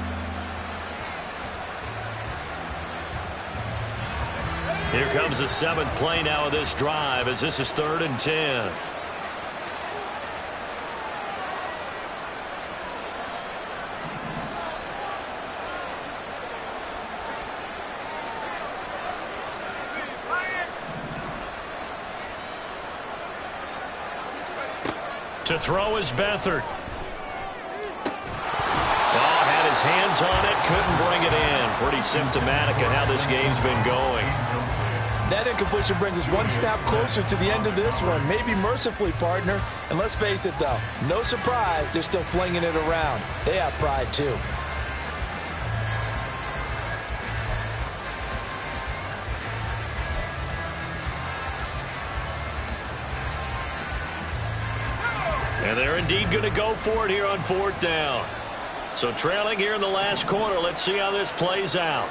Here comes the 7th play now of this drive as this is 3rd and 10. To throw is Beathard. Oh, had his hands on it, couldn't bring it in. Pretty symptomatic of how this game's been going. That incompletion brings us one step closer to the end of this one. Maybe mercifully, partner. And let's face it, though, no surprise, they're still flinging it around. They have pride, too. And they're indeed going to go for it here on 4th down. So trailing here in the last quarter, let's see how this plays out.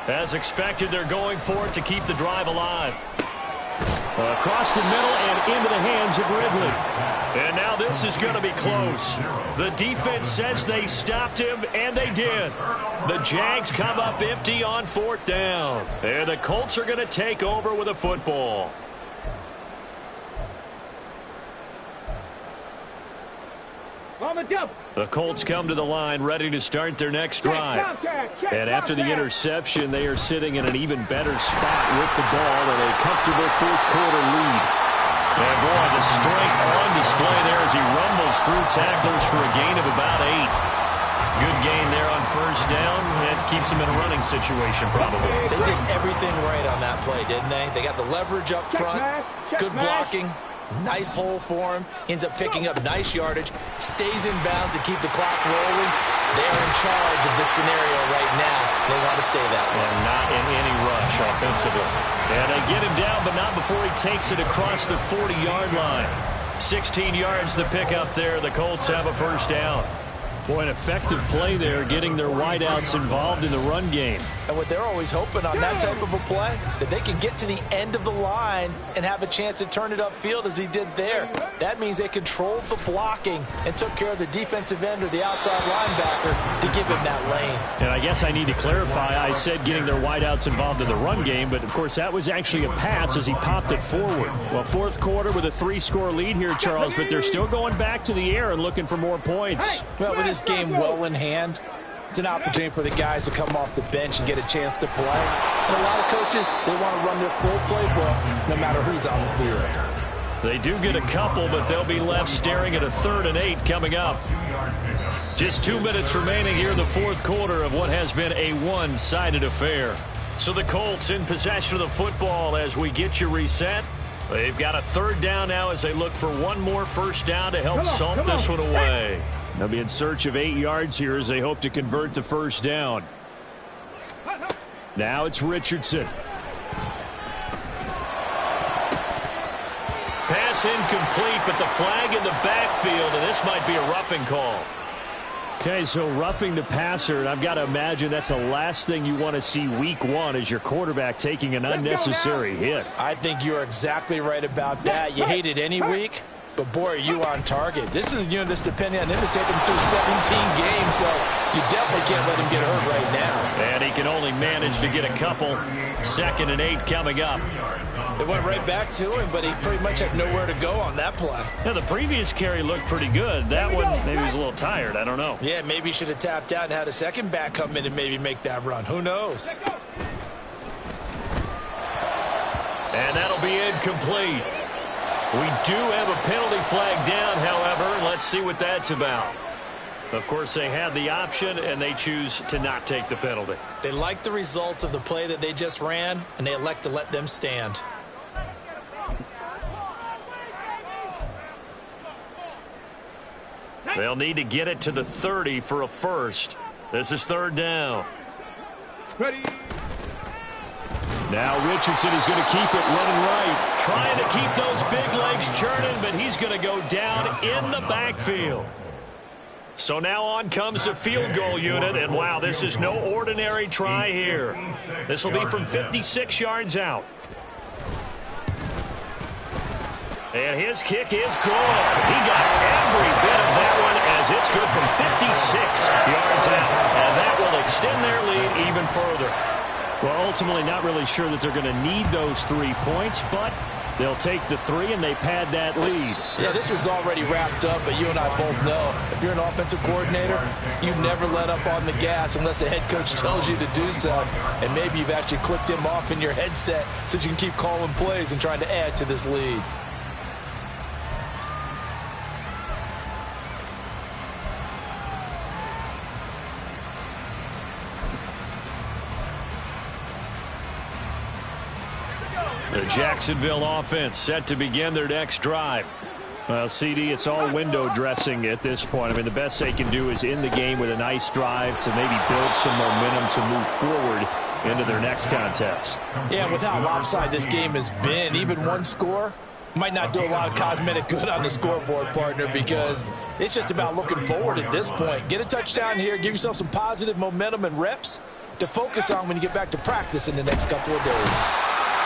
As expected, they're going for it to keep the drive alive. Across the middle and into the hands of Ridley. And now this is going to be close. The defense says they stopped him, and they did. The Jags come up empty on 4th down. And the Colts are going to take over with a football. The Colts come to the line ready to start their next drive. And after the interception, they are sitting in an even better spot with the ball in a comfortable 4th quarter lead. And boy, the strength on display there as he rumbles through tacklers for a gain of about 8. Good gain there on first down. It keeps him in a running situation probably. They did everything right on that play, didn't they? They got the leverage up front, good blocking. Nice hole for him. Ends up picking up nice yardage. Stays in bounds to keep the clock rolling. They're in charge of this scenario right now. They want to stay that way. And not in any rush offensively. And they get him down, but not before he takes it across the 40-yard line. 16 yards to pick up there. The Colts have a first down. Boy, an effective play there, getting their wideouts involved in the run game. And what they're always hoping on that type of a play, that they can get to the end of the line and have a chance to turn it upfield as he did there. That means they controlled the blocking and took care of the defensive end or the outside linebacker to give him that lane. And I guess I need to clarify, I said getting their wideouts involved in the run game, but of course that was actually a pass as he popped it forward. Well, 4th quarter with a 3-score lead here, Charles, but they're still going back to the air and looking for more points. Well, with this game well in hand, it's an opportunity for the guys to come off the bench and get a chance to play. And a lot of coaches, they want to run their full playbook no matter who's on the field. They do get a couple, but they'll be left staring at a 3rd and 8 coming up. Just 2 minutes remaining here in the 4th quarter of what has been a one-sided affair. So the Colts in possession of the football as we get you reset. They've got a 3rd down now as they look for one more first down to help salt this one away. They'll be in search of 8 yards here as they hope to convert the first down. Now it's Richardson. Pass incomplete, but the flag in the backfield, and this might be a roughing call. Okay, so roughing the passer, and I've got to imagine that's the last thing you want to see week 1 as your quarterback taking an unnecessary hit. I think you're exactly right about that. You hate it any week, but boy, are you on target. This is that's depending on him to take him through 17 games, so you definitely can't let him get hurt right now. And he can only manage to get a couple. 2nd and 8 coming up. They went right back to him, but he pretty much had nowhere to go on that play. Yeah, the previous carry looked pretty good. That one, maybe he was a little tired. I don't know. Yeah, maybe he should have tapped out and had a second back come in and maybe make that run. Who knows? And that'll be incomplete. We do have a penalty flag down, however. Let's see what that's about. Of course, they had the option, and they choose to not take the penalty. They like the results of the play that they just ran, and they elect to let them stand. They'll need to get it to the 30 for a first. This is third down. Ready. Now Richardson is going to keep it running right. Trying to keep those big legs churning, but he's going to go down in the backfield. So now on comes the field goal unit, and wow, this is no ordinary try here. This will be from 56 yards out. And his kick is good. He got every bit of that one as it's good from 56 yards out. And that will extend their lead even further. Well, ultimately not really sure that they're going to need those 3 points, but they'll take the 3 and they pad that lead. Yeah, this one's already wrapped up, but you and I both know if you're an offensive coordinator, you never let up on the gas unless the head coach tells you to do so. And maybe you've actually clicked him off in your headset so you can keep calling plays and trying to add to this lead. The Jacksonville offense set to begin their next drive. Well, CD, it's all window dressing at this point. I mean, the best they can do is end the game with a nice drive to maybe build some momentum to move forward into their next contest. Yeah, with how lopsided this game has been, even one score might not do a lot of cosmetic good on the scoreboard, partner, because it's just about looking forward at this point. Get a touchdown here, give yourself some positive momentum and reps to focus on when you get back to practice in the next couple of days.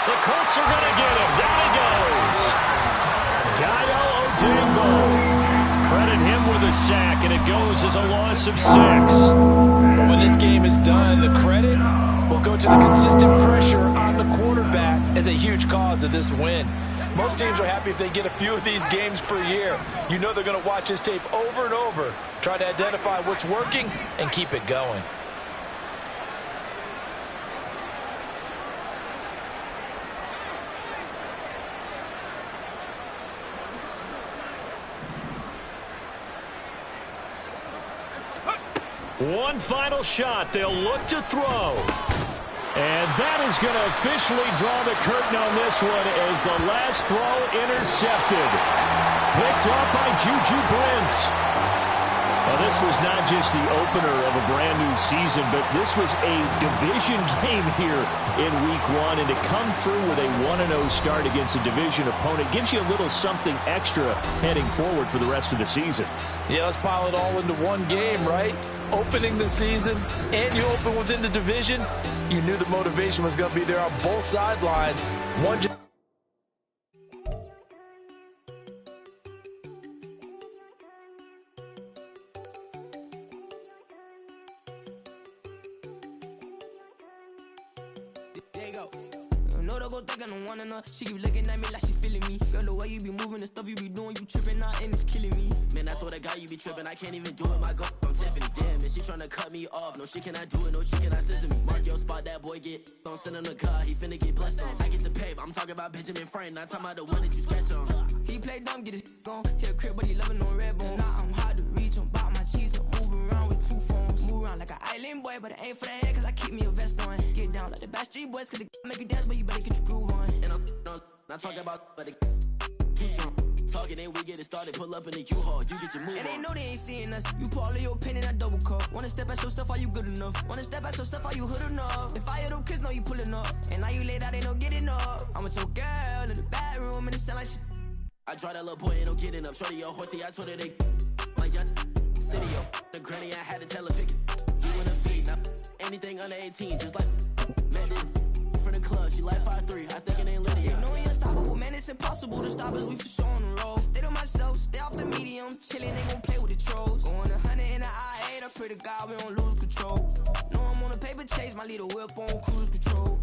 The Colts are going to get him. Down he goes. Dayo Odeyingbo. Credit him with a sack, and it goes as a loss of 6. But when this game is done, the credit will go to the consistent pressure on the quarterback as a huge cause of this win. Most teams are happy if they get a few of these games per year. You know they're going to watch this tape over and over, try to identify what's working, and keep it going. One final shot. They'll look to throw. And that is going to officially draw the curtain on this one as the last throw intercepted. Picked off by Juju Brents. Well, this was not just the opener of a brand new season, but this was a division game here in week 1. And to come through with a 1-0 start against a division opponent gives you a little something extra heading forward for the rest of the season. Yeah, let's pile it all into one game, right? Opening the season, and you open within the division. You knew the motivation was going to be there on both sidelines. One just she keep looking at me like she feeling me. Girl, the way you be moving, the stuff you be doing, you tripping out and it's killing me. Man, that's what I got, you be tripping. I can't even do it, my girl. I'm Tiffany, damn, and she tryna cut me off. No, she cannot do it, no, she cannot scissor me. Mark your spot, that boy get don't send him the car, he finna get blessed on. I get the paper, I'm talking about Benjamin Franklin, not talking about the one that you sketch on. He play dumb, get his gone. Hit a crib, but he loving on red bone. Now I'm hard to reach, I'm bout my cheese, I'm moving around with 2 phones. Move around like an island boy, but it ain't for the head, cause I keep me a vest on. Get down like the Backstreet Boys, cause it make you dance, but you better get your groove on. And I'm not talking about, but it too strong. Talking, then we get it started. Pull up in the U-Haul, you get your move on. And they know they ain't seeing us. You pull all of your pen in that double cup. Wanna step at yourself, are you good enough? Wanna step at yourself, are you hood enough? If I hear them kids, know you pulling up. And now you laid out, they don't get enough. I'm with your girl in the bedroom, and it sound like shit. I draw that little boy, ain't no getting up. Shorty, your horsey, I told her they my young city, yo. The granny, I had to tell her pick it. You in a feed, now anything under 18, just like man, this from the club, she like 5'3", I think it ain't Lydia. You know we unstoppable, man, it's impossible to stop us, we for sure on the road. Stay to myself, stay off the medium, chillin', ain't gon' play with the trolls. Going 100 in the I-8, I pray to God we don't lose control. Know I'm on a paper chase, my little whip on cruise control.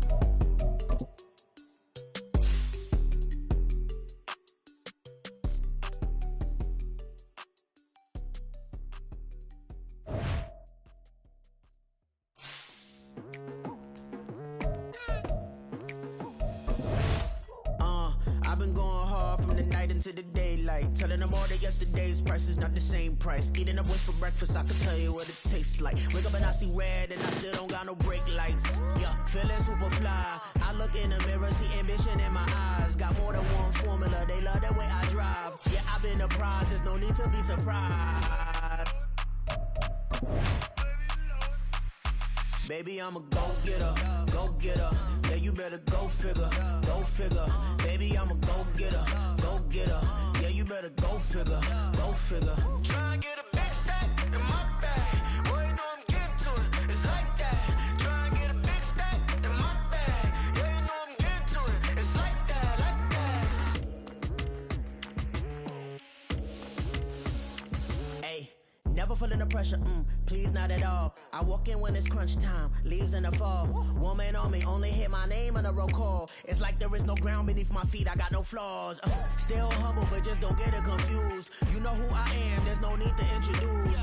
To the daylight, telling them all that yesterday's price is not the same price. Eating up wings for breakfast, I can tell you what it tastes like. Wake up and I see red and I still don't got no brake lights. Yeah, feeling super fly. I look in the mirror, see ambition in my eyes. Got more than one formula, they love the way I drive. Yeah, I've been apprised, there's no need to be surprised. Baby, I'm a go-getter, go-getter. Yeah, you better go figure, go figure. Baby, I'm a go-getter, go-getter. Yeah, you better go figure, go figure. Try and get a big stack in my bag. Boy, you know I'm getting to it. It's like that. Try and get a big stack in my bag. Yeah, you know I'm getting to it. It's like that, like that. Hey. Never feeling the pressure, please not at all. I walk in when it's crunch time, leaves in the fall. Woman on me, only hit my name on a roll call. It's like there is no ground beneath my feet, I got no flaws. Still humble, but just don't get it confused. You know who I am, there's no need to introduce.